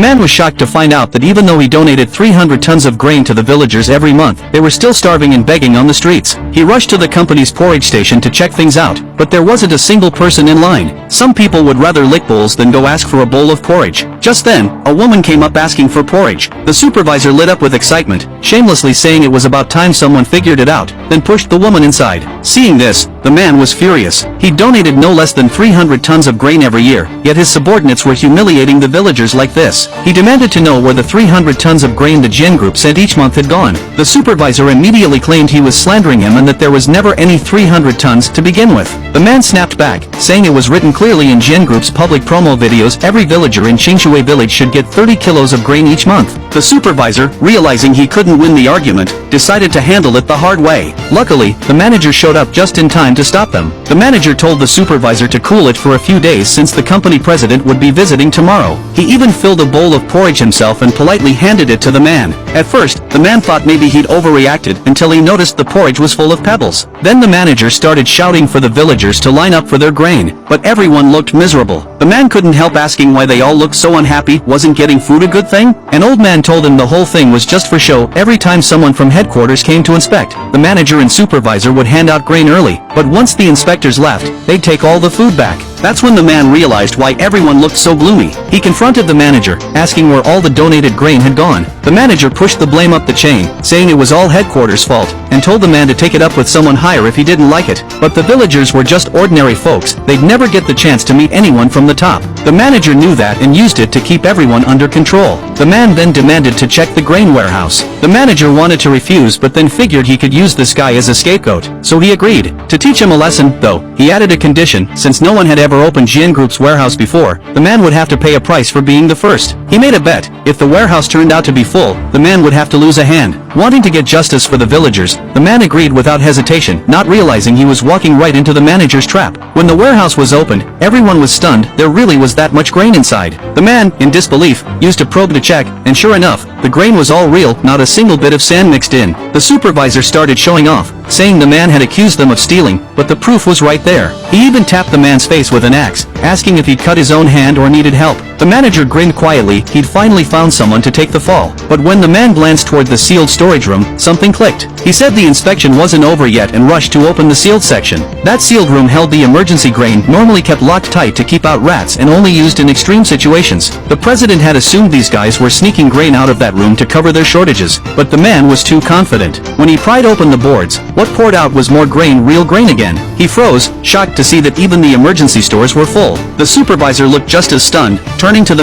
The man was shocked to find out that even though he donated 300 tons of grain to the villagers every month, they were still starving and begging on the streets. He rushed to the company's porridge station to check things out, but there wasn't a single person in line. Some people would rather lick bowls than go ask for a bowl of porridge. Just then, a woman came up asking for porridge. The supervisor lit up with excitement, shamelessly saying it was about time someone figured it out, then pushed the woman inside. Seeing this, the man was furious. He donated no less than 300 tons of grain every year, yet his subordinates were humiliating the villagers like this. He demanded to know where the 300 tons of grain the Jin group sent each month had gone. The supervisor immediately claimed he was slandering him and that there was never any 300 tons to begin with. The man snapped back, saying it was written clearly in Jin group's public promo videos every villager in Qingshui village should get 30 kilos of grain each month. The supervisor, realizing he couldn't win the argument, decided to handle it the hard way. Luckily, the manager showed up just in time to stop them. The manager told the supervisor to cool it for a few days since the company president would be visiting tomorrow. He even filled a bowl of porridge himself and politely handed it to the man. At first, the man thought maybe he'd overreacted until he noticed the porridge was full of pebbles. Then the manager started shouting for the villagers to line up for their grain, but everyone looked miserable. The man couldn't help asking why they all looked so unhappy. Wasn't getting food a good thing? An old man told him the whole thing was just for show. Every time someone from headquarters came to inspect, the manager and supervisor would hand out grain early, but once the inspectors left, they'd take all the food back. That's when the man realized why everyone looked so gloomy. He confronted the manager, asking where all the donated grain had gone. The manager pushed the blame up the chain, saying it was all headquarters' fault, and told the man to take it up with someone higher if he didn't like it. But the villagers were just ordinary folks. They'd never get the chance to meet anyone from the top. The manager knew that and used it to keep everyone under control. The man then demanded to check the grain warehouse. The manager wanted to refuse but then figured he could use this guy as a scapegoat, so he agreed. To teach him a lesson, though, he added a condition. Since no one had ever opened Jin Group's warehouse before, the man would have to pay a price for being the first. He made a bet. If the warehouse turned out to be full, the man would have to lose a hand. Wanting to get justice for the villagers, the man agreed without hesitation, not realizing he was walking right into the manager's trap. When the warehouse was opened, everyone was stunned. There really was that much grain inside. The man, in disbelief, used a probe to check, and sure enough, the grain was all real, not a single bit of sand mixed in. The supervisor started showing off, saying the man had accused them of stealing, but the proof was right there. He even tapped the man's face with an axe, asking if he'd cut his own hand or needed help. The manager grinned quietly. He'd finally found someone to take the fall. But when the man glanced toward the sealed storage room, something clicked. He said the inspection wasn't over yet and rushed to open the sealed section. That sealed room held the emergency grain, normally kept locked tight to keep out rats and only used in extreme situations. The president had assumed these guys were sneaking grain out of that room to cover their shortages, but the man was too confident. When he pried open the boards, what poured out was more grain, real grain again. He froze, shocked to see that even the emergency stores were full. The supervisor looked just as stunned, turning to the